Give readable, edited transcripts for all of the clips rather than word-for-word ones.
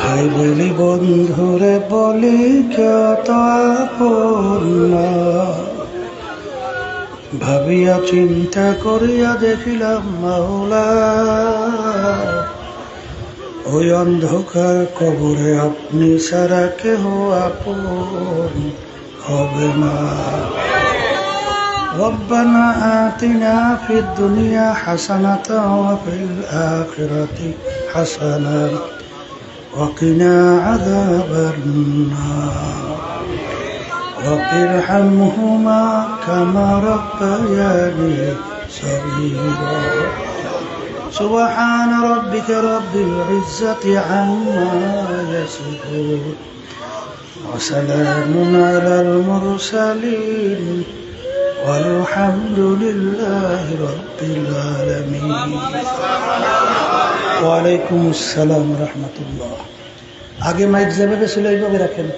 ভাই বলি বন্ধুরে বলি কত আপন না, ভাবিয়া চিন্তা করিয়া দেখিলাম মাওলা, ওই অন্ধকার কবরে আপনি ছাড়া কেহ আপন হবে না। ربنا آتنا في الدنيا حسنة وفي الآخرة حسنة وقنا عذاب النار رب ارحمهما كما ربياني صغيرا سبحان ربك رب العزة عما يصفون وسلام على المرسلين والحمد لله رب العالمين। ওয়ালাইকুম আসসালাম রহমতুল্লাহ। আগে মাইক যেভাবে ছিল এইভাবে রাখেন।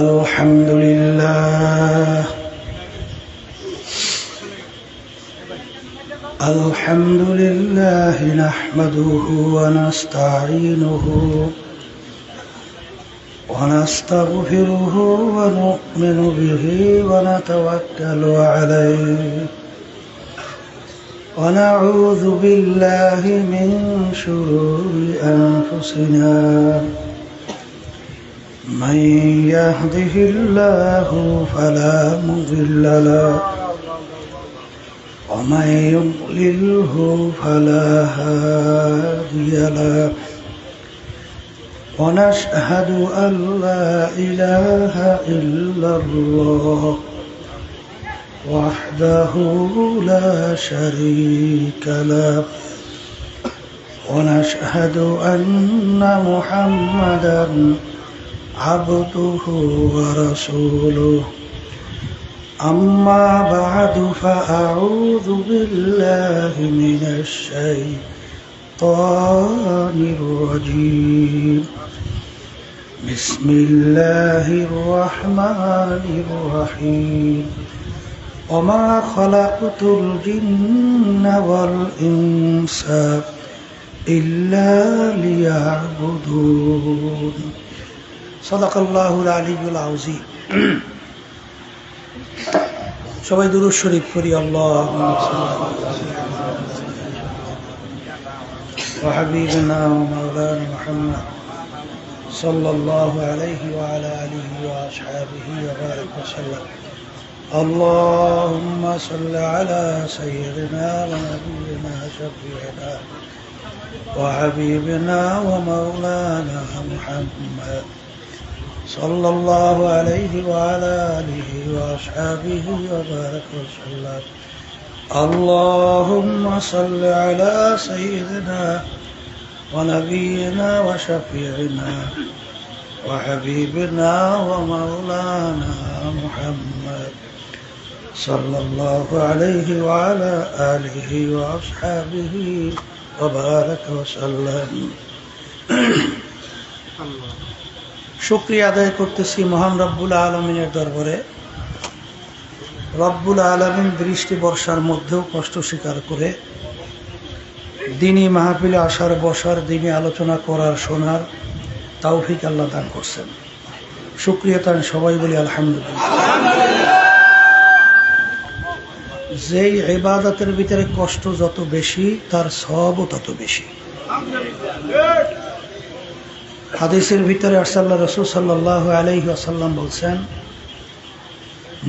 আলহামদুলিল্লাহ আলহামদুলিল্লাহ নাহমাদুহু ওয়া নাস্তাঈনুহু ونستغفره ونؤمن به ونتوكل عليه ونعوذ بالله من شرور أنفسنا من يهده الله فلا مضل له ومن يضلله فلا هادي له ونشهد أن لا إله إلا الله وحده لا شريك له ونشهد أن محمدا عبده ورسوله أما بعد فأعوذ بالله من الشيطان الرجيم بسم الله الرحمن الرحيم وما خلقت الجن والإنس إلا ليعبدون صدق الله العلي العظيم। সবাই দুরূদ শরীফ পড়ি। আল্লাহুম্মা وحبيبنا ومولانا محمد صلى الله عليه وعلى آله وأصحابه وبارك وسلم. اللهم صل على سيدنا ونبينا شفيعنا وحبيبنا ومولانا محمد صلى الله عليه وعلى آله وأصحابه وبارك وسلم. اللهم صل على سيدنا ونبينا وشفيعنا وحبيبنا ومولانا محمد صلى الله عليه وعلى آله وأصحابه وبارك وسلم. শুকরিয়া আদায় করতেছি মহান রব্বুল আলামিনের দরবারে। রব্বুল আলামিন বৃষ্টি বর্ষার মধ্যেও কষ্ট স্বীকার করে দিনী মাহফিলে আসার বসার, দিনী আলোচনা করার, শোনার তৌফিক আল্লাহ দান করছেন। শুকরিয়া তার সবাই বলি আলহামদুলিল্লাহ। যেই ইবাদতের ভিতরে কষ্ট যত বেশি তার সওয়াবও তত বেশি। হাদিসের ভিতরে আল্লাহ রাসূল সাল্লাল্লাহু আলাইহি ওয়াসাল্লাম বলছেন,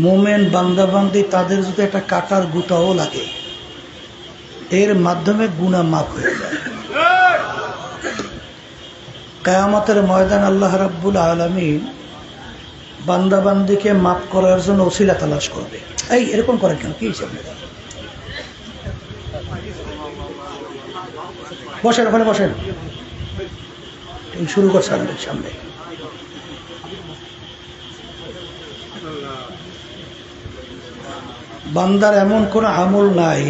মোমেন বান্দাবান্দি তাদের যদি একটা কাটার গুতাও লাগে এর মাধ্যমে গুনাহ মাফ হয়ে যায়। কিয়ামতের ময়দান আল্লাহ রাব্বুল আলামিন বান্দাবান্দিকে মাফ করার জন্য ওসিলা তালাশ করবে। এই এরকম করেন কেন? কি হিসাব? বসেন, ওখানে বসেন। শুরু করছে সামনে। বান্দার এমন কোন আমল নাই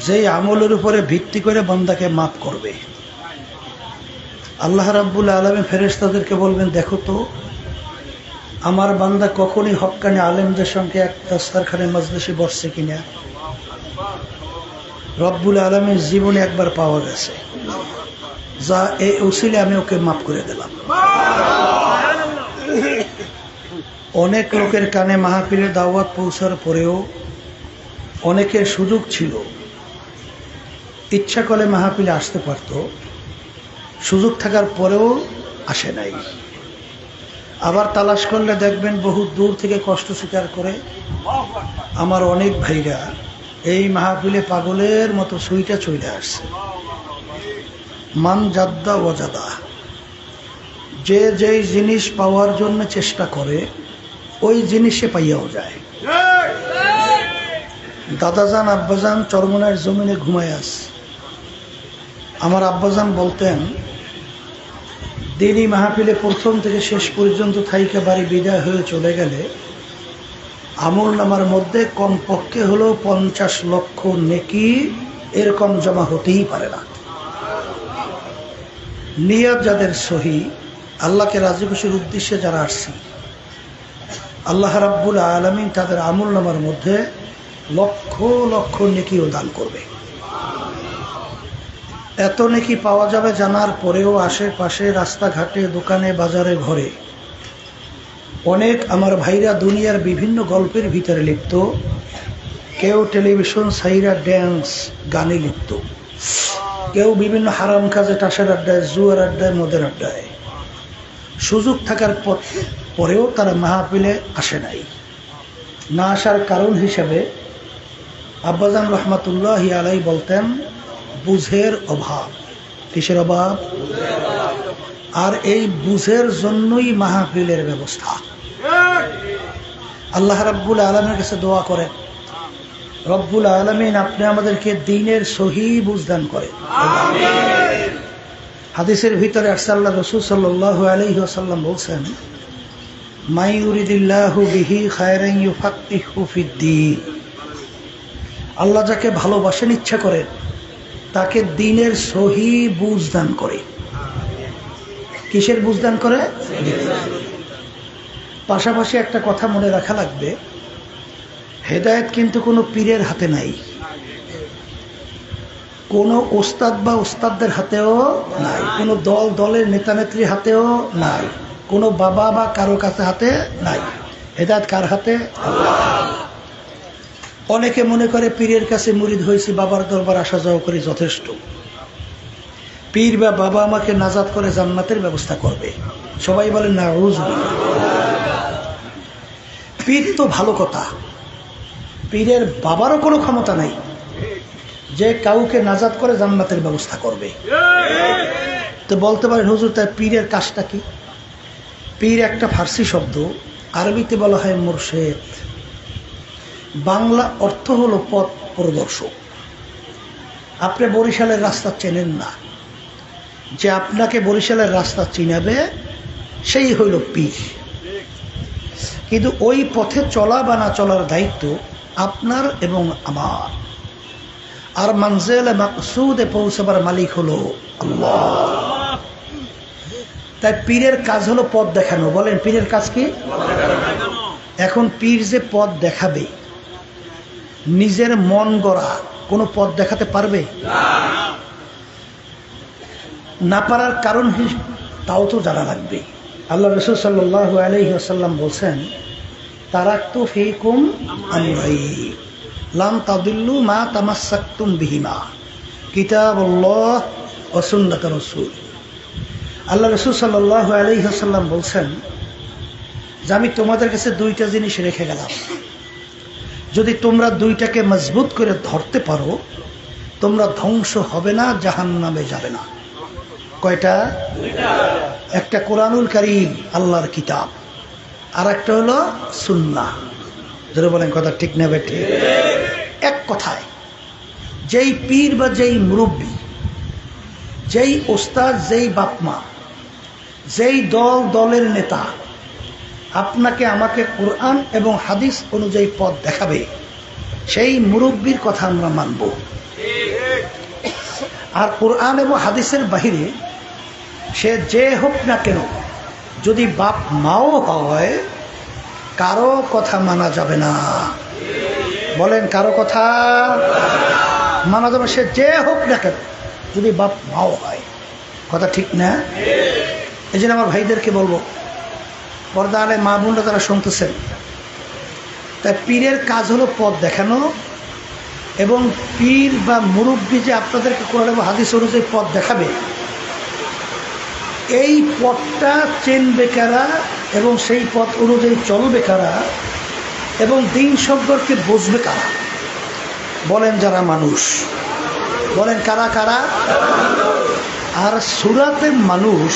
যেই আমলের উপরে ভিত্তি করে বান্দাকে মাফ করবে। আল্লাহ রাব্বুল আলামিন ফেরেশতাদেরকে বলবেন, দেখো তো আমার বান্দা কখনই হক্কানি আলেমদের সঙ্গে এক দাস্তারখানে মজলিসে বসছে কিনা। রব্বুল আলামিন জীবনে একবার পাওয়া গেছে, যা এই উসিলে আমি ওকে মাফ করে দিলাম। অনেক লোকের কানে মাহফিলের দাওয়াত পৌঁছার পরেও অনেকের সুযোগ ছিল, ইচ্ছা করলে মাহফিলে আসতে পারত, সুযোগ থাকার পরেও আসে নাই। আবার তালাশ করলে দেখবেন বহু দূর থেকে কষ্ট স্বীকার করে আমার অনেক ভাইরা এই মাহফিলে পাগলের মতো সুইটা চলে আসছে। মান জাদ্দা ওয়াজাদা, যে যেই জিনিস পাওয়ার জন্য চেষ্টা করে ওই জিনিসে পাইয়াও যায়। দাদাজান আব্বাজান চরমনার জমিনে ঘুমায় আছে। আমার আব্বাজান বলতেন, দিনই মাহফিলে প্রথম থেকে শেষ পর্যন্ত থাইকা বাড়ি বিদায় হয়ে চলে গেলে আমল নামার মধ্যে কমপক্ষে হলো 50 লক্ষ নেকি এরকম জমা হতেই পারে না। নিয়ত যাদের সহি, আল্লাহকে রাজি খুশির উদ্দেশ্যে যারা আসছি, আল্লাহ রাব্বুল আলামিন তাদের আমল নামার মধ্যে লক্ষ লক্ষ নেকিও দান করবে। এত নেকি পাওয়া যাবে জানার পরেও আশেপাশে রাস্তাঘাটে দোকানে বাজারে ঘরে অনেক আমার ভাইরা দুনিয়ার বিভিন্ন গল্পের ভিতরে লিপ্ত, কেউ টেলিভিশন সাইরা ড্যান্স গানে লিপ্ত, কেউ বিভিন্ন হারাম কাজে টাসের আড্ডায়, জুয়ার আড্ডায়, মদের আড্ডায়। সুযোগ থাকার পরেও তারা মাহফিলে আসে নাই। না আসার কারণ হিসেবে আব্বাজান রহমাতুল্লাহি আলাইহি বলতেন, বুঝের অভাব। কিসের অভাব? আর এই বুঝের জন্যই মাহফিলের ব্যবস্থা। আল্লাহ রাব্বুল আলামিনের কাছে দোয়া করেন, রব্বুল আলামিন আপনি আমাদেরকে দ্বীনের সহি বুঝ দান করেন। হাদিসের ভিতরে আসছে, আল্লাহ রাসূল সাল্লাল্লাহু আলাইহি ওয়াসাল্লাম বলছেন, মাই ইউরিদিল্লাহু বিহি খায়রান ইউফাক্কিহু ফিদ্দীন। আল্লাহ যাকে ভালোবাসেন, ইচ্ছা করেন, তাকে দ্বীনের সহি বুঝ দান করে। কিসের বুঝ দান করে? পাশাপাশি একটা কথা মনে রাখা লাগবে, হেদায়েত কিন্তু কোনো পীরের হাতে নাই, কোনো ওস্তাদ বা ওস্তাদদের হাতেও নাই, কোনো দলের নেতা নেত্রীর হাতেও নাই, কোনো বাবা বা কারো কাছে হাতে নাই। হেদায়েত কার হাতে? অনেকে মনে করে পীরের কাছে মুরিদ হয়েছি, বাবার দরবার আসা যাওয়া করি যথেষ্ট, পীর বা বাবা আমাকে নাজাত করে জান্নাতের ব্যবস্থা করবে। সবাই বলেন না নাউযুবিল্লাহ। পীর তো ভালো কথা, পীরের বাবারও কোনো ক্ষমতা নাই যে কাউকে নাজাত করে জান্নাতের ব্যবস্থা করবে। তো বলতে পারেন, হুজুর তার পীরের কাজটা কি? পীর একটা ফার্সি শব্দ, আরবিতে বলা হয় মুর্শেদ, বাংলা অর্থ হলো পথ প্রদর্শক। আপনি বরিশালের রাস্তা চেনেন না, যে আপনাকে বরিশালের রাস্তা চিনাবে সেই হইল পীর। কিন্তু ওই পথে চলা বা না চলার দায়িত্ব আপনার এবং আমার। আর মানজিলে মাকসুদে পৌঁছাবার মালিক হলো আল্লাহ। তাই পীরের কাজ হলো পথ দেখানো। বলেন, পীরের কাজ কি? এখন পীর যে পথ দেখাবে, নিজের মন গড়া কোনো পথ দেখাতে পারবে না? পারার কারণ তাও তো জানা লাগবে। আল্লাহ রাসূল সাল্লাল্লাহু আলাইহি ওয়াসাল্লাম বলছেন, তারাকতু ফীকুম আমরাইন লাম তাদিল্লু মা তামাসসাকতুম বিহিমা, কিতাবুল্লাহ ওয়া সুন্নাত রাসূল। আল্লাহ রাসূল সাল্লাল্লাহু আলাইহি ওয়াসাল্লাম বলছেন যে আমি তোমাদের কাছে দুইটা জিনিস রেখে গেলাম, যদি তোমরা দুইটাকে মজবুত করে ধরতে পারো তোমরা ধ্বংস হবে না, জাহান্নামে যাবে না। কয়টা? একটা কোরআনুল কারীম, আল্লাহর কিতাব, আর একটা হলো সুন্নাহ। যারা বলেন কথা ঠিক না বেঠিক? এক কথায় যেই পীর বা যেই মুরব্বী, যেই ওস্তাদ, যেই বাপমা, যেই দলের নেতা আপনাকে আমাকে কোরআন এবং হাদিস অনুযায়ী পথ দেখাবে, সেই মুরব্বীর কথা আমরা মানব। আর কোরআন এবং হাদিসের বাহিরে সে যে হোক না কেন, যদি বাপ মাও হয়, কারো কথা মানা যাবে না। বলেন, কারো কথা। মানা যাবে সে যে হোক না কেন, যদি বাপ মাও হয়। কথা ঠিক না? এই জন্য আমার ভাইদেরকে বলবো, পর্দা আলে মা বোনরা তারা শুনতেছেন, তাই পীরের কাজ হলো পথ দেখানো, এবং পীর বা মুরব্বী যে আপনাদেরকে কোরআন এবং হাদিস অনুযায়ী পথ দেখাবে, এই পথটা চেনবে কারা এবং সেই পথ অনুযায়ী চলবে কারা এবং দিন সম্পর্কে বুঝবে কারা? বলেন যারা মানুষ। বলেন কারা কারা? আর সুরাতে মানুষ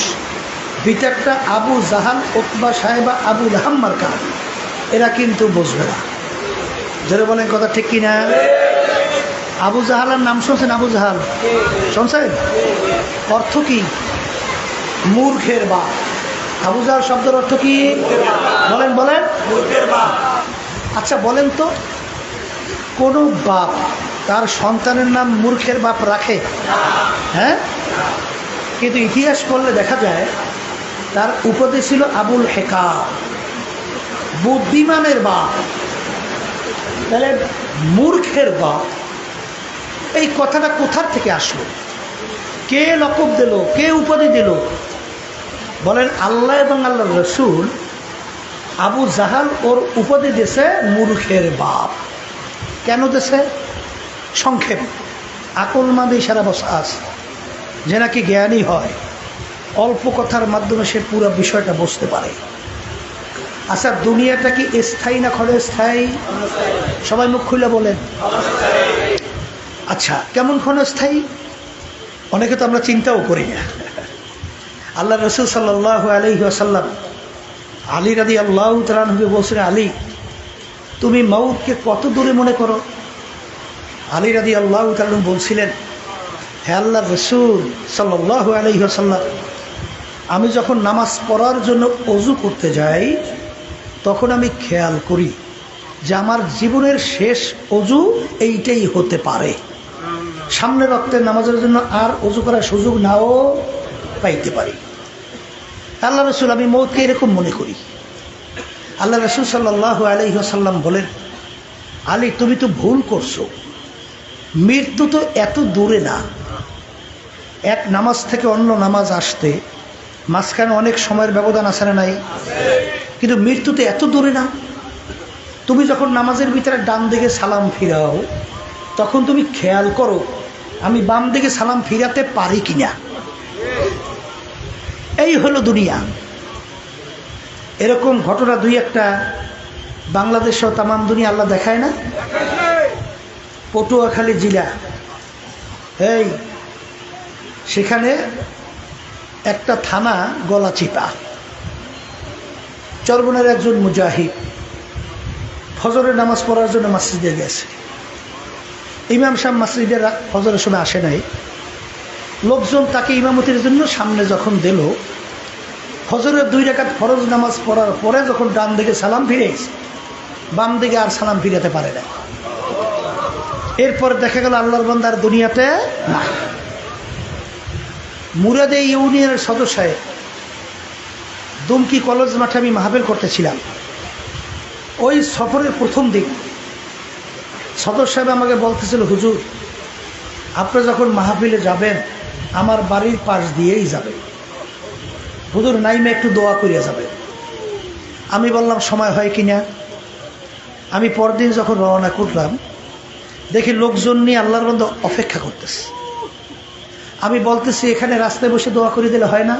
ভিতরটা আবু জাহাল, উতবা সাহেবা, আবু লাহাব মার্কা, এরা কিন্তু বুঝবে না। যারা বলেন কথা ঠিক কিনা? আবু জাহালের নাম শুনছেন? আবু জাহাল শুনছেন? অর্থ কি? মূর্খের বাপ। আবু জাহাল শব্দের অর্থ কি? বলেন বলেন। মূর্খের বাপ। আচ্ছা বলেন তো, কোন বাপ তার সন্তানের নাম মূর্খের বাপ রাখে? হ্যাঁ, কিন্তু ইতিহাস পড়লে দেখা যায় তার উপাধি ছিল আবুল হেকাম, বুদ্ধিমানের বাপ। তাহলে মূর্খের বাপ, এই কথাটা কোথার থেকে আসলো? কে লকব দিল? কে উপাধি দিল? বলেন আল্লাহ এবং আল্লাহ রসুল। আবু জাহাল ওর উপাধি দিয়েছে মূর্খের বাপ। কেন দিয়েছে? সংক্ষেপ, আকল মাদে সারা বছর আছে, যে নাকি জ্ঞানী হয়, অল্প কথার মাধ্যমে সে পুরো বিষয়টা বুঝতে পারে। আচ্ছা, দুনিয়াটা কি স্থায়ী না ক্ষণস্থায়ী? সবাই মুখ খুলে বলেন। আচ্ছা, কেমন ক্ষণস্থায়ী? অনেকে তো আমরা চিন্তাও করি না। আল্লাহ রসুল সাল্লাল্লাহু আলাইহি ওয়াসাল্লাম আলী রাদিয়াল্লাহু তাআলা আনহুকে বলছেন, আলী তুমি মউতকে কত দূরে মনে করো? আলী রাদিয়াল্লাহু তাআলা বলছিলেন, হে আল্লাহর রসুল সাল্লাল্লাহু আলাইহি ওয়াসাল্লাম, আমি যখন নামাজ পড়ার জন্য ওযু করতে যাই তখন আমি খেয়াল করি যে আমার জীবনের শেষ ওযু এইটাই হতে পারে। সামনের রক্তের নামাজের জন্য আর ওযু করার সুযোগ নাও পাইতে পারি। আল্লাহ রসুল, আমি মউতকে এরকম মনে করি। আল্লাহ রসুল সাল্লাল্লাহু আলাইহি ওয়াসাল্লাম বলেন, আলী তুমি তো ভুল করছো, মৃত্যু তো এত দূরে না। এক নামাজ থেকে অন্য নামাজ আসতে মাঝখানে অনেক সময়ের ব্যবধান আছে না নাই? কিন্তু মৃত্যু তো এত দূরে না। তুমি যখন নামাজের ভিতরে ডান দিকে সালাম ফিরাও তখন তুমি খেয়াল করো আমি বাম দিকে সালাম ফিরাতে পারি কিনা। এই হলো দুনিয়া। এরকম ঘটনা দুই একটা বাংলাদেশ সহ তামাম দুনিয়া আল্লাহ দেখায় না? পটুয়াখালী জেলা, এই সেখানে একটা থানা গলাচিপা, চরবনের একজন মুজাহিদ ফজরের নামাজ পড়ার জন্য মসজিদে গেছে। ইমাম সাহেব মসজিদের ফজরের সময় আসে নাই। লোকজন তাকে ইমামতির জন্য সামনে যখন দিল, ফজরের 2 রাকাত ফরজ নামাজ পড়ার পরে যখন ডান দিকে সালাম ফিরেছে, বাম দিকে আর সালাম ফিরাতে পারে না। এরপর দেখা গেল আল্লাহর বান্দার দুনিয়াতে না। মুরাদে ইউনিয়নের সদস্য সাহেব, দুমকি কলেজ মাঠে আমি মাহফিল করতেছিলাম। ওই সফরের প্রথম দিন সদস্য সাহেব আমাকে বলতেছিল, হুজুর আপনি যখন মাহফিলে যাবেন আমার বাড়ির পাশ দিয়েই যাবেন, হুজুর নাইমে একটু দোয়া করিয়া যাবেন। আমি বললাম সময় হয় কিনা। আমি পরদিন যখন রওনা করলাম দেখি লোকজন নিয়ে আল্লাহর বান্দা অপেক্ষা করতেছে। আমি বলতেছি, এখানে রাস্তায় বসে দোয়া করে দিলে হয় না?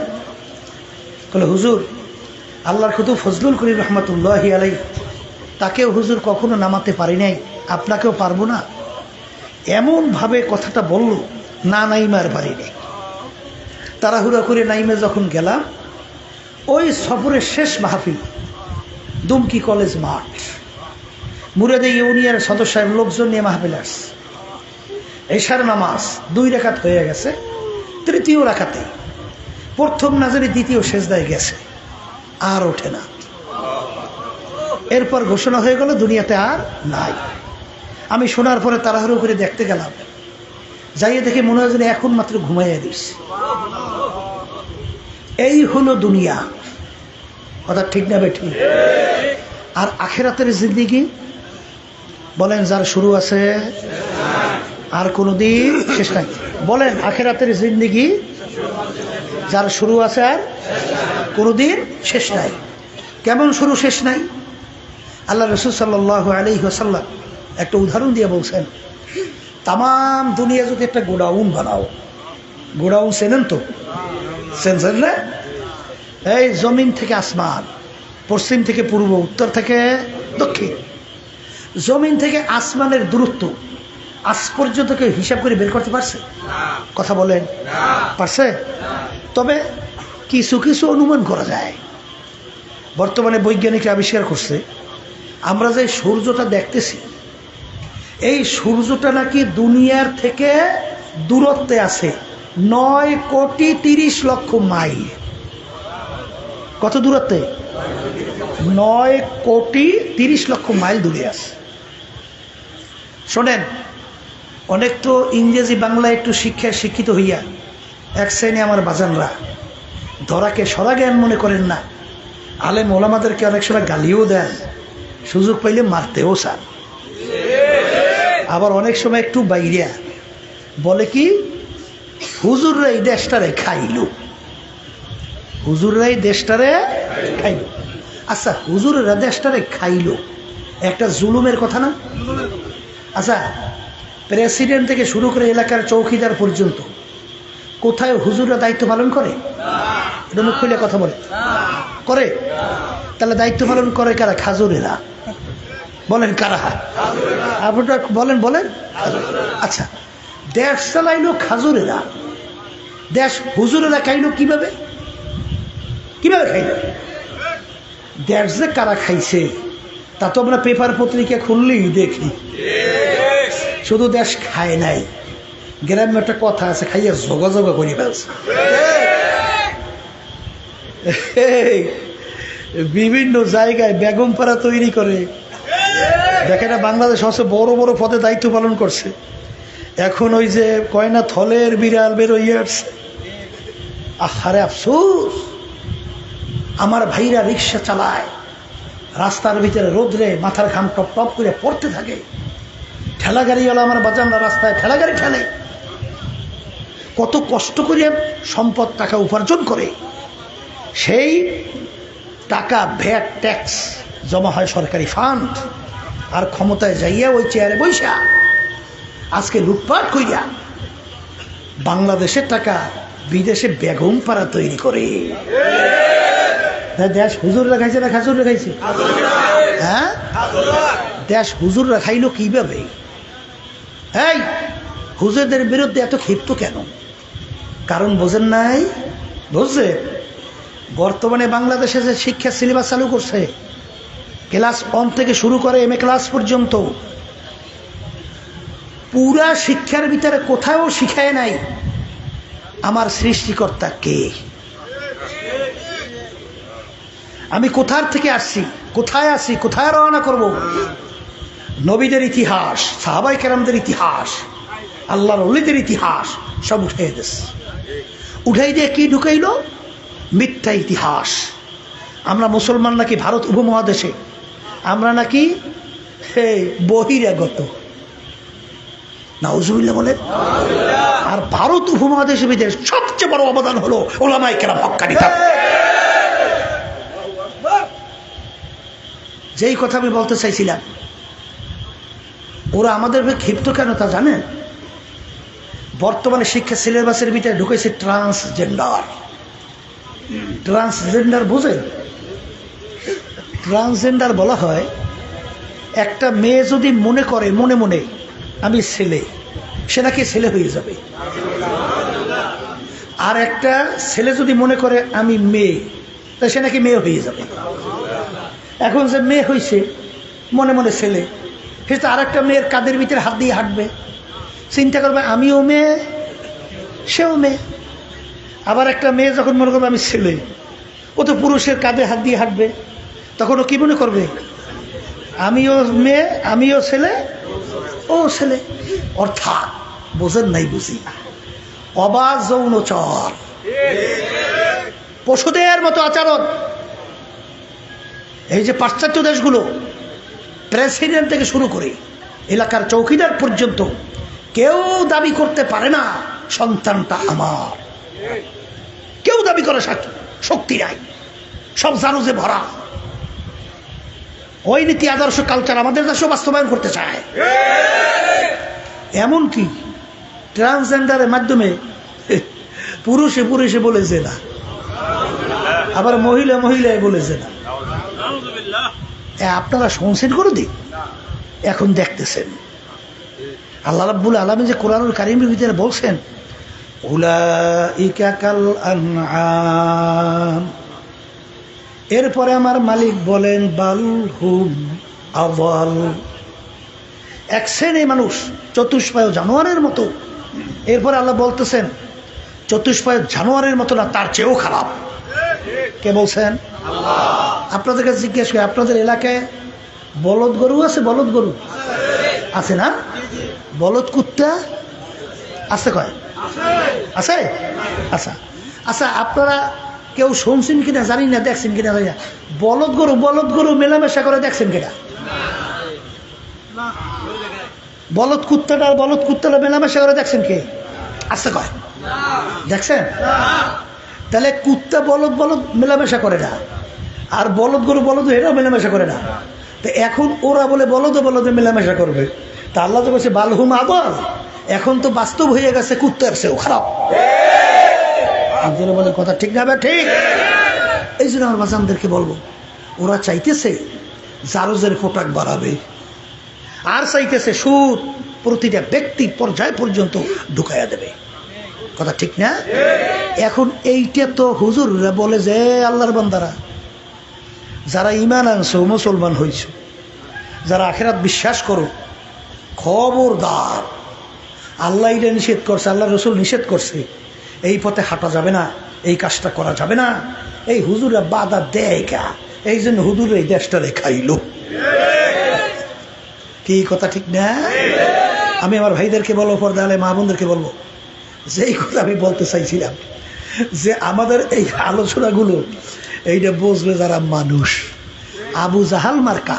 বলে, হুজুর আল্লাহর কুতুব ফজলুল করিম রহমতুল্লাহি আলাইহি, তাকেও হুজুর কখনো নামাতে পারি নাই, আপনাকেও পারবো না। এমনভাবে কথাটা বলল, না নাইমার পারি নেই। তাড়াহুড়া করে নাইমে যখন গেলাম, ওই সফরের শেষ মাহফিল দুমকি কলেজ মাঠ, মুরাদে ইউনিয়নের সদস্য লোকজন নিয়ে মাহফিল আসছে। এশার নামাজ 2 রাকাত হয়ে গেছে, তৃতীয় রাকাতে প্রথম নাজারি দ্বিতীয় সেজদায় গেছে, আর ওঠে না। এরপর ঘোষণা হয়ে গেল দুনিয়াতে আর নাই। আমি শোনার পরে তাড়াহুড়ো করে দেখতে গেলাম, যাইয়ে দেখে মনে হয় যেন এখন মাত্র ঘুমাইয়া দিস। এই হলো দুনিয়া। কথা ঠিক না বেঠিক? আর আখেরাতের জিন্দেগি বলেন যার শুরু আছে আর কোনোদিন শেষ নাই। বলেন আখিরাতের জিন্দেগি যার শুরু আছে আর কোনোদিন শেষ নাই। কেমন শুরু শেষ নাই? আল্লাহ রাসূল সাল্লাল্লাহু আলাইহি ওয়াসাল্লাম একটা উদাহরণ দিয়ে বলছেন, তাম দুনিয়া যদি একটা গোডাউন বানাও, গোডাউন চেনেন তো? চেনেন না? এই জমিন থেকে আসমান, পশ্চিম থেকে পূর্ব, উত্তর থেকে দক্ষিণ, জমিন থেকে আসমানের দূরত্ব আজ পর্যন্ত কেউ হিসাব করে বের করতে পারছে? কথা বলেন, পারছে? তবে কিছু কিছু অনুমান করা যায়। বর্তমানে বৈজ্ঞানিকরা আবিষ্কার করছে, আমরা যে সূর্যটা দেখতেছি, এই সূর্যটা নাকি দুনিয়ার থেকে দূরত্বে আছে 9,30,00,000 মাইল। কত দূরত্বে? 9,30,00,000 মাইল দূরে আছে। শোনেন, অনেক তো ইংরেজি বাংলা একটু শিক্ষায় শিক্ষিত হইয়া এক শ্রেণী আমার বাজানরা ধরাকে সরা জ্ঞান মনে করেন না, আলেম ওলামাদেরকে অনেক সময় গালিও দেন, সুযোগ পাইলে মারতেও চান। আবার অনেক সময় একটু বাইরিয়া বলে কি, হুজুররা এই দেশটারে খাইলো, হুজুররা এই দেশটারে খাইলো। আচ্ছা, হুজুরেরা দেশটারে খাইলো একটা জুলুমের কথা না? আচ্ছা, প্রেসিডেন্ট থেকে শুরু করে এলাকার চৌকিদার পর্যন্ত কোথায় হুজুররা দায়িত্ব পালন করে? এটা মুখ খুলে কথা বলে, করে? তাহলে দায়িত্ব পালন করে কারা? খাজুরেরা। বলেন কারা? আপনারা বলেন, বলেন। আচ্ছা, দেশ চালাইলো খাজুরেরা, দেশ হুজুরেরা খাইলো কিভাবে? কিভাবে খাইলো? দেশ যে কারা খাইছে তা তো আমরা পেপার পত্রিকা খুললেই দেখি। শুধু দেশ খায় নাই, গ্রামে একটা কথা আছে, খাইয়া যোগাযোগ করে ফেলছে। বিভিন্ন জায়গায় বেগমপাড়া তৈরি করে, দেখে না বাংলাদেশ সবচেয়ে বড় বড় পদে দায়িত্ব পালন করছে। এখন ওই যে কয়না থলের বিড়াল বেরোইয়ে আসছে। আহারে আফসোস, আমার ভাইরা রিক্সা চালায়, রাস্তার ভিতরে রোদ্রে মাথার ঘাম টপ টপ করে পড়তে থাকে। ঠেলা গাড়িওয়ালা আমার বাজানরা রাস্তায় ঠেলা গাড়ি ঠেলে, কত কষ্ট করে সম্পদ টাকা উপার্জন করে। সেই টাকা ভ্যাট ট্যাক্স জমা হয় সরকারি ফান্ড, আর ক্ষমতায় যাইয়া ওই চেয়ারে বৈশা আজকে লুটপাট কইরা বাংলাদেশের টাকা বিদেশে বেগম পাড়া তৈরি করে। দেশ হুজুররা খাইছে না খাজুররা খাইছে? হ্যাঁ, দেশ হুজুররা খাইলো কিভাবে? এই হুজুরদের বিরুদ্ধে এত ক্ষিপ্ত কেন? কারণ বোঝেন নাই? বুঝছে? বর্তমানে বাংলাদেশে যে শিক্ষা সিলেবাস চালু করছে, ক্লাস 1 থেকে শুরু করে MA ক্লাস পর্যন্ত, পুরা শিক্ষার ভিতরে কোথাও শিখায় নাই আমার সৃষ্টিকর্তা কে, আমি কোথার থেকে আসছি, কোথায় আসি, কোথায় রওনা করব। নবীদের ইতিহাস, সাহাবায়ে কেরামদের ইতিহাস, আল্লাহর ওলিদের ইতিহাস সব উঠাই দিস। উঠাই দিয়ে কি ঢুকাইল? মিথ্যা ইতিহাস। আমরা মুসলমান নাকি ভারত উপমহাদেশে, আমরা নাকি বহিরাগত। নাউজুবিল্লাহ বলে। আর ভারত উপমহাদেশের ভিতরে সবচেয়ে বড় অবদান হলো ওলামায়ে কেরাম হক্কানি। যেই কথা আমি বলতে চাইছিলাম, ওরা আমাদের ক্ষিপ্ত কেন তা জানেন? বর্তমানে শিক্ষা সিলেবাসের ভিতরে ঢুকেছে ট্রান্সজেন্ডার। ট্রান্সজেন্ডার বুঝেন? ট্রান্সজেন্ডার বলা হয় একটা মেয়ে যদি মনে করে মনে মনে আমি ছেলে, সে নাকি ছেলে হয়ে যাবে। আর একটা ছেলে যদি মনে করে আমি মেয়ে, তা সে নাকি মেয়ে হয়ে যাবে। এখন যে মেয়ে হয়েছে মনে মনে ছেলে, সে তো আর একটা মেয়ের কাঁধের ভিতরে হাত দিয়ে হাঁটবে, চিন্তা করবে আমিও মেয়ে সেও মেয়ে। আবার একটা মেয়ে যখন মনে করবে আমি ছেলে, ও তো পুরুষের কাঁধে হাত দিয়ে হাঁটবে, তখন ও কি মনে করবে? আমিও মেয়ে, আমিও ছেলে, ও ছেলে। অর্থাৎ বোঝেন নাই? বুঝি। অবাধ যৌনচর, পশুদের মতো আচরণ। এই যে পাশ্চাত্য দেশগুলো, প্রেসিডেন্ট থেকে শুরু করে এলাকার চৌকিদার পর্যন্ত কেউ দাবি করতে পারে না সন্তানটা আমার, কেউ দাবি করে শক্তি নাই, সব জানুজে ভরা। ওই নীতি আদর্শ কালচার আমাদের দেশে বাস্তবায়ন করতে চায়। এমনকি ট্রান্সজেন্ডারের মাধ্যমে পুরুষে পুরুষে বলেছে না, আবার মহিলা মহিলায় বলেছে না। আপনারা শুনছেন করে দিন, এখন দেখতেছেন। আল্লাহ রাব্বুল আলামিন যে কোরআনুল কারীমের ভিতরে বলছেন, উলাইকা কাল আনআম, এরপরে আমার মালিক বলেন বাল হুম আযাল, এক শ্রেণী মানুষ চতুষ্পায় জানোয়ারের মতো। এরপরে আল্লাহ বলতেছেন চতুষ্পায় জানোয়ারের মতো না, তার চেয়েও খারাপ। কে বলছেন? আপনাদের কাছে জিজ্ঞেস করি, আপনাদের এলাকায় বলদ গরু আছে? বলদ গরু আছে না? বলদ কুত্তা আছে? কয় আছে? আচ্ছা আচ্ছা, আপনারা কেউ শুনছেন কিনা জানি না, দেখছেন কিনা জানি না, বলদ গরু মেলামেশা করে দেখছেন কিনা? বলদ কুত্তাটা মেলামেশা করে দেখছেন কে? আছে? কয় দেখছেন? তাহলে কুত্তা বলদ মেলামেশা করে না, আর বলদ গরু এরাও মেলামেশা করে না। তো এখন ওরা বলে বলদে মেলামেশা করবে, তা আল্লাহ তো বলছে বালহুম আদল। এখন তো বাস্তব হয়ে গেছে কুত্তার চেয়েও খারাপ। আপনারা বলে কথা ঠিক না? ঠিক। এই জন্য আমার বাজানদেরকে বলবো, ওরা চাইতেছে জারজের ফোটাক বাড়াবে, আর চাইতেছে সুদ প্রতিটা ব্যক্তি পর্যায় পর্যন্ত ঢুকাইয়া দেবে। কথা ঠিক না? এখন এইটা তো হুজুররা বলে যে আল্লাহর বান্দারা যারা ঈমান আনছো, মুসলমান হইছো, যারা আখিরাত বিশ্বাস করো, খবরদার, আল্লাহ এটা নিষেধ করছে, আল্লাহ রসুল নিষেধ করছে, এই পথে হাঁটা যাবে না, এই কাজটা করা যাবে না। এই হুজুরা বাধা দেয় কা, এই জন্য হুজুর এই দেশটা রেখাইলো। কি কথা ঠিক না? আমি আমার ভাইদেরকে বলবো, পর্দা আলে মা বোনদেরকে বলবো, যে এই কথা আমি বলতে চাইছিলাম, যে আমাদের এই আলোচনাগুলো এইটা বুঝবে যারা মানুষ। আবু জাহাল মার্কা,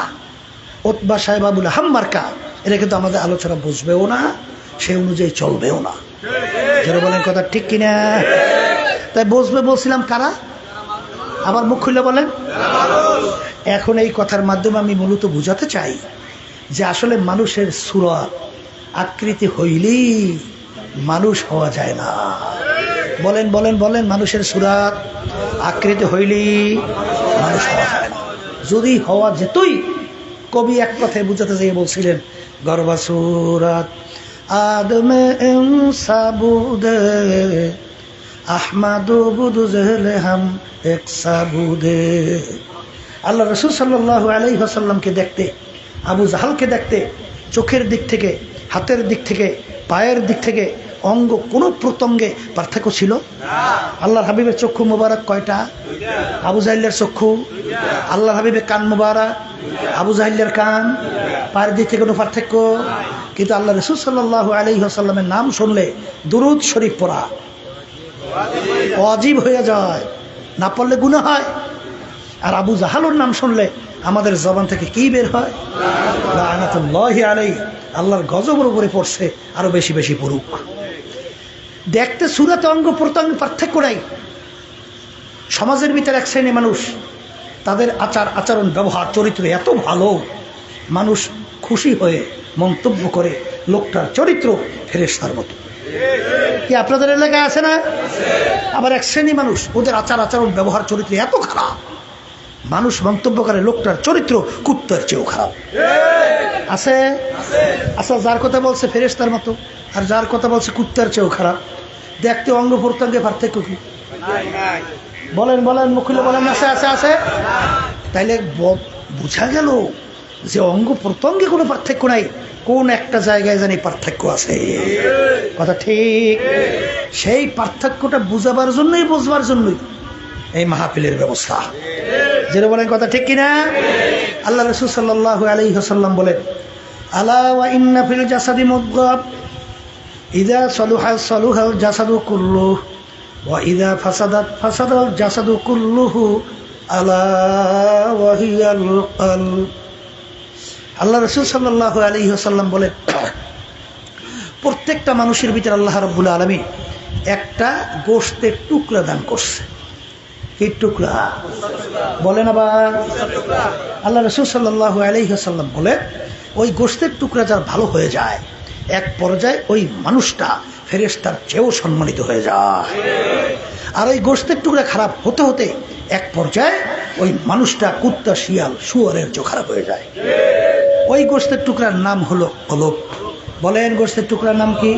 ওতবা সাহেব আবুল আহাম মার্কা, এটা কিন্তু আমাদের আলোচনা বুঝবেও না, সেই অনুযায়ী চলবেও না। যারা বলেন কথা ঠিক কিনা? তাই বুঝবে বলছিলাম কারা? আবার মুখ খুলে বলেন। এখন এই কথার মাধ্যমে আমি মূলত বুঝাতে চাই যে আসলে মানুষের সুরত আকৃতি হইলেই মানুষ হওয়া যায় না। বলেন বলেন বলেন, মানুষের সুরাত আকৃতি হইলেই মানুষ হওয়া যায় না। যদি হওয়া যেতই, কবি এক কথায় বুঝাতে যেয়ে বলছিলেন, গর্বা সুরাত আদমে সাবুদে আহমাদু বুদু জেহলে হাম এক সাবুদে। আল্লাহ রাসূল সাল্লাল্লাহু আলাইহি ওয়াসাল্লামকে দেখতে, আবু জাহালকে দেখতে, চোখের দিক থেকে, হাতের দিক থেকে, পায়ের দিক থেকে, অঙ্গ কোনো প্রত্যঙ্গে পার্থক্য ছিল? আল্লাহর হাবিবের চক্ষু মুবারক কয়টা? আবু জাহিলের চক্ষু। আল্লাহর হাবিবের কান মুবারক, আবু জাহিলের কান। পায়ের দিক থেকে কোনো পার্থক্য? কিন্তু আল্লাহ রাসূল সাল্লাল্লাহু আলাইহি ওয়াসাল্লামের নাম শুনলে দুরূদ শরীফ পড়া ওয়াজিব হয়ে যায়, না পড়লে গুনাহ হয়। আর আবু জাহালের নাম শুনলে আমাদের জবান থেকে কি বের হয়? লানাতুল্লাহি আলাইহি, আল্লাহর গজবের উপরে পড়ছে, আরো বেশি বেশি পড়ুক। দেখতে সুরাতে অঙ্গ প্রত্যঙ্গে পার্থক্য নাই। সমাজের ভিতরে এক শ্রেণী মানুষ, তাদের আচার আচরণ ব্যবহার চরিত্র এত ভালো, মানুষ খুশি হয়ে মন্তব্য করে লোকটার চরিত্র ফেরেশতার মতো। কি আপনাদের এলাকায় আছে না? আবার এক শ্রেণী মানুষ, ওদের আচার আচরণ ব্যবহার চরিত্র এত খারাপ, মানুষ মন্তব্য করে লোকটার চরিত্র কুত্তার চেয়েও খারাপ। আছে? আচ্ছা, যার কথা বলছে ফেরেশতার মতো আর যার কথা বলছে কুত্তার চেয়েও খারাপ, দেখতে অঙ্গ প্রত্যঙ্গে পার্থক্য কি? বলেন বলেন, মুখ খুলে বলেন। আছে আছে আছে। তাইলে বোঝা গেল যে অঙ্গ প্রত্যঙ্গে কোনো পার্থক্য নাই, কোন একটা জায়গায় জানি পার্থক্য আছে। কথা ঠিক। সেই পার্থক্যটা বুঝাবার জন্যই, বুঝবার জন্যই এই মাহফিলের ব্যবস্থা। যেটা বলেন কথা ঠিক কিনা? আল্লাহ রাসূল সাল্লাল্লাহু আলাইহি ওয়াসাল্লাম বলেন, আলা ওয়া ইন্না ফিল জাসাদি মুদগাহ ইযা সালুহা সালুহাল জাসাদু কুল্লুহু ওয়া ইযা ফাসাদাত ফাসাদাল জাসাদু কুল্লুহু আলা ওয়া হিয়াল কলব। আল্লাহ রাসূল সাল্লাল্লাহু আলাইহি ওয়াসাল্লাম বলেন, প্রত্যেকটা মানুষের ভিতরে আল্লাহ রাব্বুল আলামিন একটা গোশতের টুকরা দান করছে। কি টুকরা? বলেন আবার। আল্লাহ রাসূল সাল্লাল্লাহু আলাইহি ওয়াসাল্লাম বলেন, ওই গোশতের টুকরা যার ভালো হয়ে যায়, এক পর্যায়ে ওই মানুষটা ফেরেশতার চেয়েও সম্মানিত হয়ে যায়। আর ওই গোশতের টুকরা খারাপ হতে হতে এক পর্যায়ে ওই মানুষটা কুত্তা, শিয়াল, শুয়োরের চেয়েও খারাপ হয়ে যায়। ওই গোশতের টুকরার নাম হলো কলব। বলেন গোশতের টুকরার নাম কি?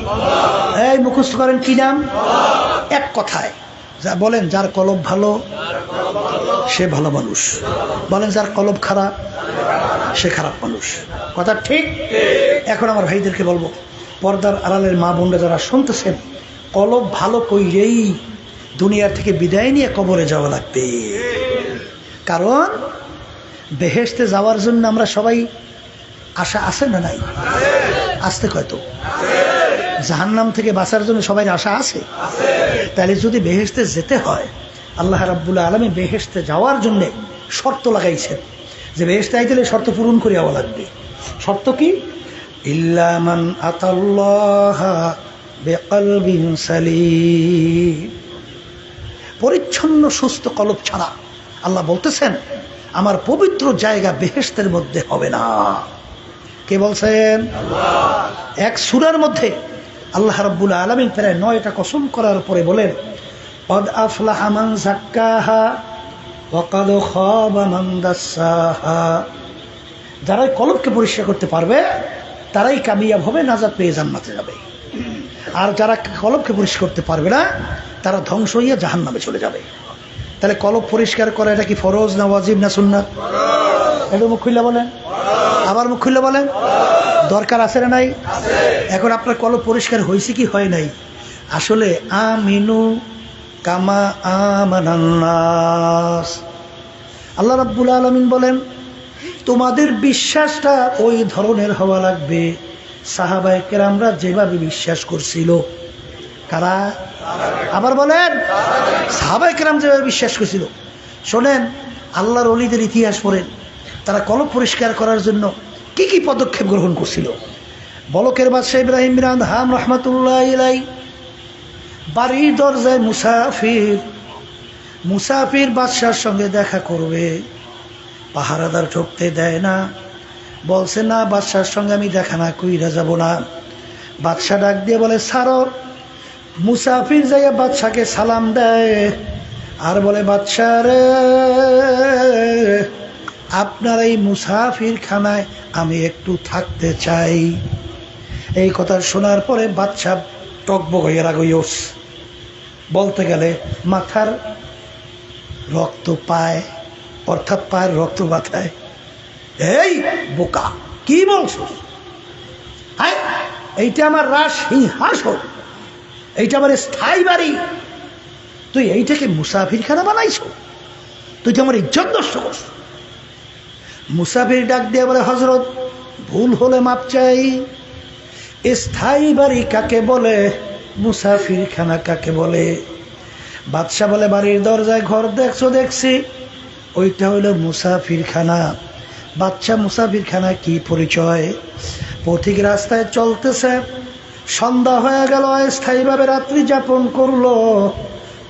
এই মুখস্থ করেন, কি নাম? এক কথায় বলেন, যার কলব ভালো সে ভালো মানুষ। বলেন, যার কলব খারাপ সে খারাপ মানুষ। কথা ঠিক? এখন আমার ভাইদেরকে বলবো, পর্দার আড়ালের মা বোনরা যারা শুনতেছেন, কলব ভালো কইরেই দুনিয়ার থেকে বিদায় নিয়ে কবরে যাওয়া লাগবে। কারণ বেহেশতে যাওয়ার জন্য আমরা সবাই আশা আছে না নাই? আসতে কয়তো জাহান্নাম থেকে বাঁচার জন্য সবাই আশা আছে। তাহলে যদি বেহেশতে যেতে হয়, আল্লাহ রাব্বুল আলামিন বেহেশতে যাওয়ার জন্য শর্ত লাগাইছেন যে বেহেশতে আইতে হলে শর্ত পূরণ করে যাওয়া লাগবে। শর্ত কি? ইল্লা মান আতাল্লাহা বিকলবিন সালিম। পরিচ্ছন্ন সুস্থ কলব ছাড়া আল্লাহ বলতেছেন আমার পবিত্র জায়গা বেহেশতের মধ্যে হবে না। কে বলছেন? এক সূরার মধ্যে আল্লাহ রাব্বুল আলামিন প্রায় 9টা কসম করার পরে বলেন, ক্বাদ আফলাহা মান যাক্কাহা ওয়া ক্বাদ খাবা মান দাসসাহা। যারা কলবকে পরিষ্কার করতে পারবে তারাই কামিয়াব হবে, নাজাত পেয়ে জান্নাতে যাবে। আর যারা কলবকে পরিষ্কার করতে পারবে না তারা ধ্বংস হইয়া জাহান্নামে চলে যাবে। তাহলে কলব পরিষ্কার করা এটা কি ফরজ না ওয়াজিব না সুন্নাত? এটা মুখ খুলে বলেন, আবার মুখ খুলে বলেন। দরকার আছে না নাই? এখন আপনার কলব পরিষ্কার হয়েছে কি হয় নাই? আসলে আমিনু কামা আমানান নাস। আল্লাহ রাব্বুল আলামিন বলেন তোমাদের বিশ্বাসটা ওই ধরনের হওয়া লাগবে সাহাবায়ে কেরামরা যেভাবে বিশ্বাস করছিল। কারা? আবার বলেন, সাহাবায়ে কেরাম যেভাবে বিশ্বাস করছিল। শোনেন, আল্লাহর ওলিদের ইতিহাস পড়েন, তারা কলব পরিষ্কার করার জন্য কি কি পদক্ষেপ গ্রহণ করছিল। বলকের বাদশাহ ইব্রাহিম বিন আদহাম রহমাতুল্লাহ আলাইহি বাড়ির দরজায় মুসাফির বাদশার সঙ্গে দেখা করবে, পাহারাদার ঢুকতে দেয় না। বলছে না, বাদশার সঙ্গে আমি দেখা না কইরা যাব না। বাদশা ডাক দিয়ে বলে ছাড়ো। মুসাফির যাইয়া বাদশাকে সালাম দেয় আর বলে, বাদশা রে, আপনার এই মুসাফির খানায় আমি একটু থাকতে চাই। এই কথা শোনার পরে বাদশা টকবক হয়ে রাগ হয়ে উঠছে। বলতে গেলে মাথার রক্ত পায়, অর্থাৎ পায়ের রক্ত মাথায়। এই বোকা, কি বলছো? এইটা আমার রাজসিংহাসন, এইটা আমার স্থায়ী বাড়ি, তুই এইটাকে মুসাফিরখানা বানাইছো? তুই তো আমার ইজ্জত নষ্ট করছো। মুসাফির ডাক দিয়ে বলে, হযরত ভুল হলে মাপ চাই। স্থায়ী বাড়ি কাকে বলে, মুসাফিরখানা কাকে বলে? বাদশা বলে, বাড়ির দরজায় ঘর দেখছো? দেখছি, ওইটা হইল মুসাফিরখানা। বাচ্চা মুসাফিরখানা কি পরিচয়? পথিক রাস্তায় চলতেছে, সন্ধ্যা হয়ে গেল, স্থায়ীভাবে রাত্রি যাপন করলো,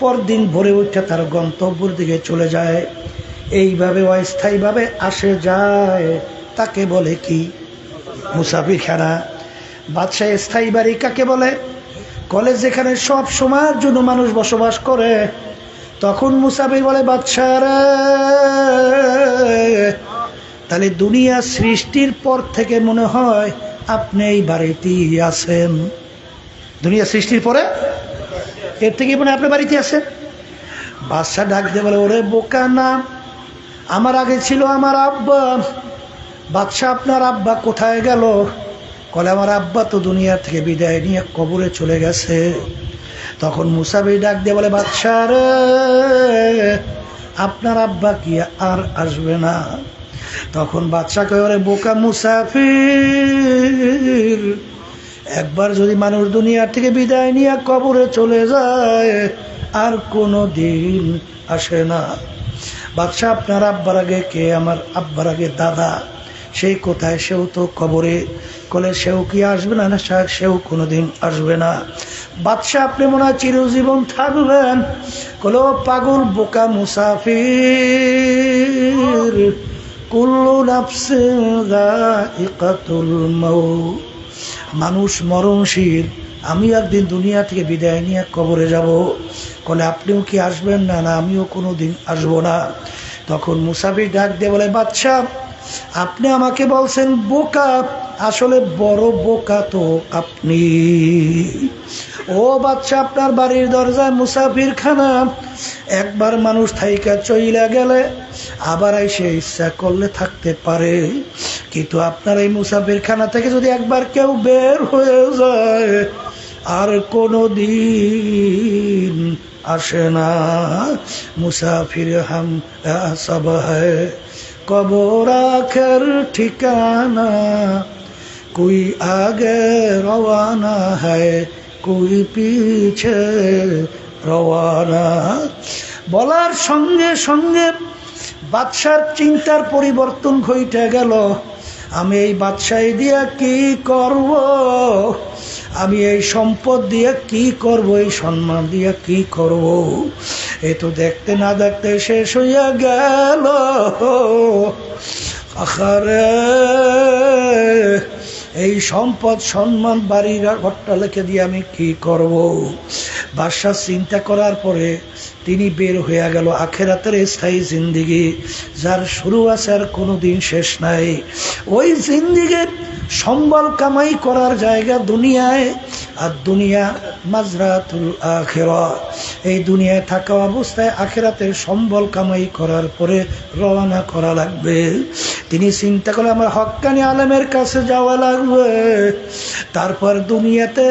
পরদিন ভোরে উঠে তার গন্তব্যের দিকে চলে যায়। এইভাবে অস্থায়ীভাবে আসে যায়, তাকে বলে কি? মুসাফিরখানা। বাদশাহ স্থায়ী বাড়ি কাকে বলে? কলেজ যেখানে সব সময়ের জন্য মানুষ বসবাস করে। তখন মুসাফির বলে, বাদশা রে, তাহলে দুনিয়া সৃষ্টির পর থেকে মনে হয় আপনি এই বাড়িতেই আছেন। দুনিয়া সৃষ্টির পরে এর থেকে মনে হয় আপনি বাড়িতে আছেন। বাদশা ডাক দিয়ে বলে, ওরে বোকা না, আমার আগে ছিল আমার আব্বা। বাদশা, আপনার আব্বা কোথায় গেল? বলে, আমার আব্বা তো দুনিয়া থেকে বিদায় নিয়ে কবরে চলে গেছে। তখন মুসাফির ডাক দিয়ে বলে, বাদশা রে, আপনার আব্বা কি আর আসবে না? তখন বাদশা কয়, ওরে বোকা মুসাফির, একবার যদি মানুষ দুনিয়া থেকে বিদায় নিয়ে কবরে চলে যায় আর কোনো দিন আসে না। বাদশা, আপনার আব্বার আগে কে? আমার আব্বার আগে দাদা। সেই কোথায়, সেও তো কবরে। কলে সেও কি আসবে না? না সাহেব, সেও কোনোদিন আসবে না। বাদশাহ, আপনি মনে হয় চিরজীবন থাকবেন। কলে ও পাগল বোকা মুসাফির, কুল্লু নাফসিন যায়িকাতুল মাউত, মানুষ মরণশীল, আমি একদিন দুনিয়া থেকে বিদায় নিয়ে কবরে যাব। কলে আপনিও কি আসবেন না? না, আমিও কোনোদিন আসবো না। তখন মুসাফির ডাক দিয়ে বলে, বাদশাহ আপনি আমাকে বলছেন বোকা, আসলে বড় বোকা তো আপনি। ও বাদশাহ, আপনার বাড়ির দরজায় মুসাফির খানা, একবার মানুষ থাইকা চইলা গেলে আবার এসে ইচ্ছা করলে থাকতে পারে, কিন্তু আপনার এই মুসাফির খানা থেকে যদি একবার কেউ বের হয়ে যায় আর কোনো দিন আসে না। মুসাফির হাম সব হ্যায়, কবর আখের ঠিকানা, কোই আগে রওয়ানা হ্যায়, কোই পিছে রওয়ানা। বলার সঙ্গে সঙ্গে বাদশার চিন্তার পরিবর্তন ঘটে গেল। আমি এই বাদশাহী দিয়ে কি করব? আমি এই সম্পদ দিয়ে কি করব? এই সম্মান দিয়ে কি করব? এ তো দেখতে না দেখতে শেষ হইয়া গেল। আখারে এই সম্পদ, সম্মান, বাড়ির অট্টালিকা দিয়ে আমি কি করব? বাদশাহ চিন্তা করার পরে তিনি বের হয়ে গেল আখেরাতের স্থায়ী জিন্দিগি, যার শুরু আছে আর কোনোদিন শেষ নাই। ওই জিন্দিগির সম্বল কামাই করার জায়গা দুনিয়ায়, আর দুনিয়া মাজরাতুল আখিরা। এই দুনিয়ায় থাকা অবস্থায় আখেরাতের সম্বল কামাই করার পরে রওনা করা লাগবে। তিনি চিন্তা করে আমার হক্কানি আলেমের কাছে যাওয়া লাগবে, তারপর দুনিয়াতে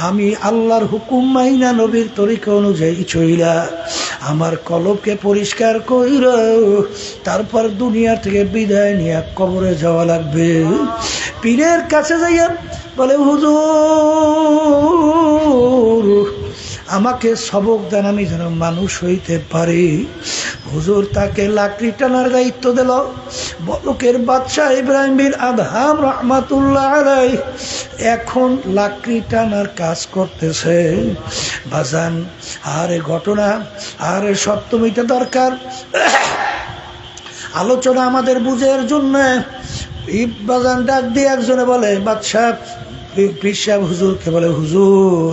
আমি আল্লাহর হুকুম মাইনা নবীর তরিকা অনুযায়ী চইলা আমার কলবকে পরিষ্কার কইরা তারপর দুনিয়া থেকে বিদায় নিয়ে কবরে যাওয়া লাগবে। পীরের কাছে যাইয়া বলে, হুজুর আমাকে সবক দেন, আমি যেন মানুষ হইতে পারি। হুজুর তাকে লাকড়ি টানার দায়িত্ব দিল। বলকের বাদশাহ ইব্রাহিম বিন আদহাম রহমাতুল্লাহ আলাইহি এখন লাকড়ি টানার কাজ করতেছে। বাজান, আরে ঘটনা, আরে সপ্তমীটা দরকার, আলোচনা আমাদের বুঝের জন্য। বাজান ডাক দিয়ে একজনে বলে, বাদশাহ পীর সাহেব হুজুরকে বলে, হুজুর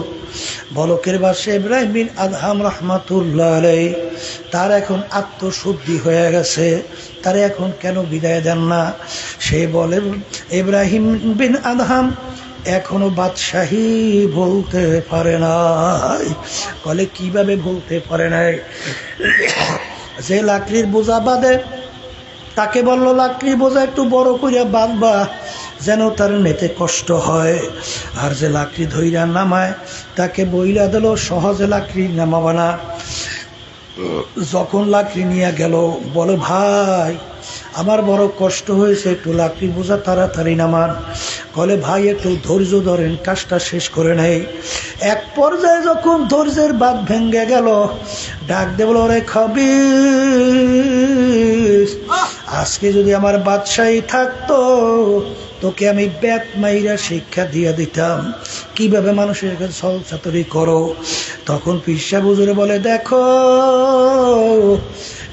বলকের বাদশাহ ইব্রাহিম বিন আদহাম রহমাতুল্লাহ আলাইহি তার এখন আত্মশুদ্ধি হয়ে গেছে, তারে এখন কেন বিদায় দেন না? সে বলে, ইব্রাহিম বিন আদহাম এখনো বাদশাহী বলতে পারে নাই। বলে কিভাবে বলতে পারে নাই? যে লাকড়ির বোঝা বাঁধে তাকে বলল, লাকড়ির বোঝা একটু বড় করে বাঁধবা যেন তার নেতে কষ্ট হয়। আর যে লাকড়ি ধইরা নামায় তাকে বইলা দিল সহজে লাকড়ি নামাবা না। যখন লাকড়ি নিয়ে গেল, বলে ভাই আমার বড় কষ্ট হয়েছে, একটু লাকড়ি বোঝা তাড়াতাড়ি নামান। বলে ভাই একটু ধৈর্য ধরেন, কাজটা শেষ করে নেই। এক পর্যায়ে যখন ধৈর্যের বাঁধ ভেঙে গেল, ডাক দে বলে, ওরে খবিস, আজকে যদি আমার বাদশাহী থাকতো তোকে আমি ব্যাট মাইরা শিক্ষা দিয়ে দিতাম কিভাবে মানুষের কাছে ছলচাতুরি করো। তখন পীর সাহেব হুজুরে বলে, দেখো